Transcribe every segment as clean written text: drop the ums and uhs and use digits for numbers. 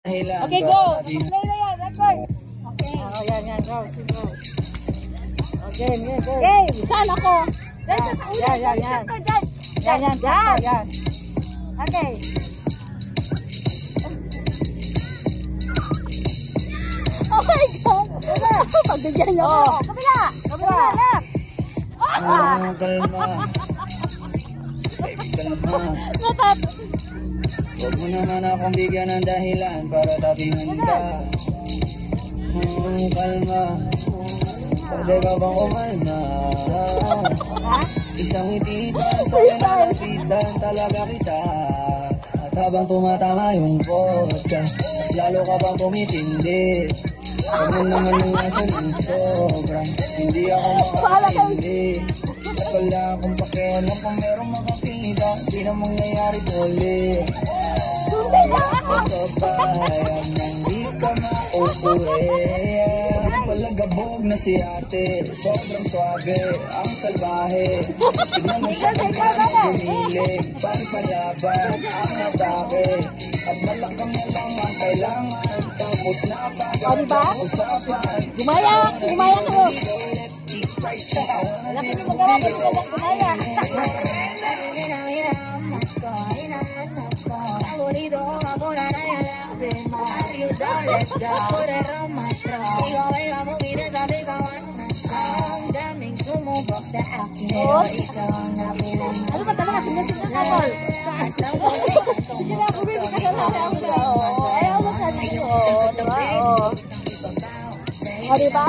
Okay, go. Play na yan. Record. Okay. Yan. Go. Okay, go. Game. Saan ako? Yan. Yan. Okay. Oh my God. Pagbigyan niyo ako. Kabila. Left. Kalma. Baby, kalma. Huwag mo naman akong bigyan ng dahilan para tabihan ka. Kalma. Pwede ka bang kumalma? Isang ngiti sa'yo nalapitan talaga kita. At habang tumatama yung vodka, mas lalo ka bang tumitindi. Huwag mo naman yung nasa ng sobrang hindi ako makakindi. At wala akong pakialam kung merong makakita, di na mangyayari ulit. Kabayan nang di ka maupuwi. Palagabog na si ate, sobrang swabe, ang salbahe. Tignan mo siya kung paano gumiling, palaban ang atake. At malakang na lang ang kailangan, tapos na agad ang usapan. Gumaya ko. Laki niyo magawa ko sila ng gumaya. Sumubok sa akin, pero ikaw ang nabilang. Ano ba talaga? Sige na, Tol. Sige na, bumibig ka na lang. Ayaw mo sa dito. O, diba?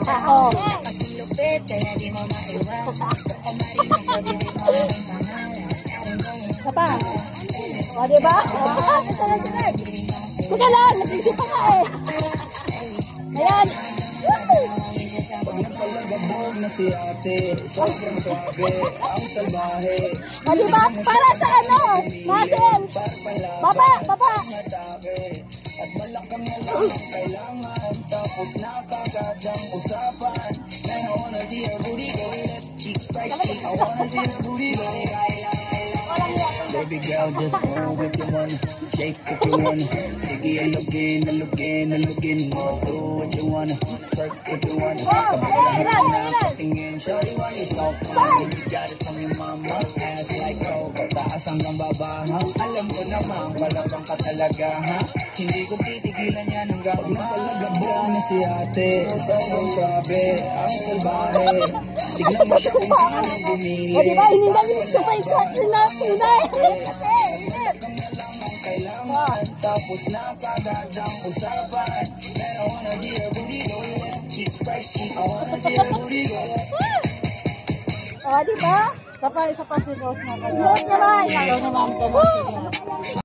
Oo. Kasilupit, kaya di mo maiwas. Gusto ko marinig sa bibig mo ang pangalan. Sapa. O, diba? Teka lang, nag-isip pa nga eh. Ayan. Pag nagpalagabog na si ate, sobrang swabe, ang salbahe. O, diba? Para sa ano? Muscle. Baba. At malakang na lang ang kailangan, tapos na kagad ang usapan. And I wanna see her booty go left cheek, right cheek. I wanna see her booty go baby girl, just go with your one. Shake if you wanna. Sige, alugin mo. Do what you wanna. Twerk if you wanna. Kabulahan ka na patingin. Shawty, why you so fine? You got it from your mama. Ass like coco, taas hanggang baba, ha? Alam ko naman, palabang ka talaga, ha? Hindi ko titigilan yan hanggang napalagabog na si ate. Sobrang swabe, ang salbahe. Tignan mo siya kung paano bumili. O, diba? Hininda niyo sa paisa. Tunay. Kailangan, tapos na kagad ang usapan. Pero I wanna see her booty go left cheek, right cheek. I wanna see her booty go O, diba? Isa pa si Rose na kayo. Rose naman. Ikaw naman.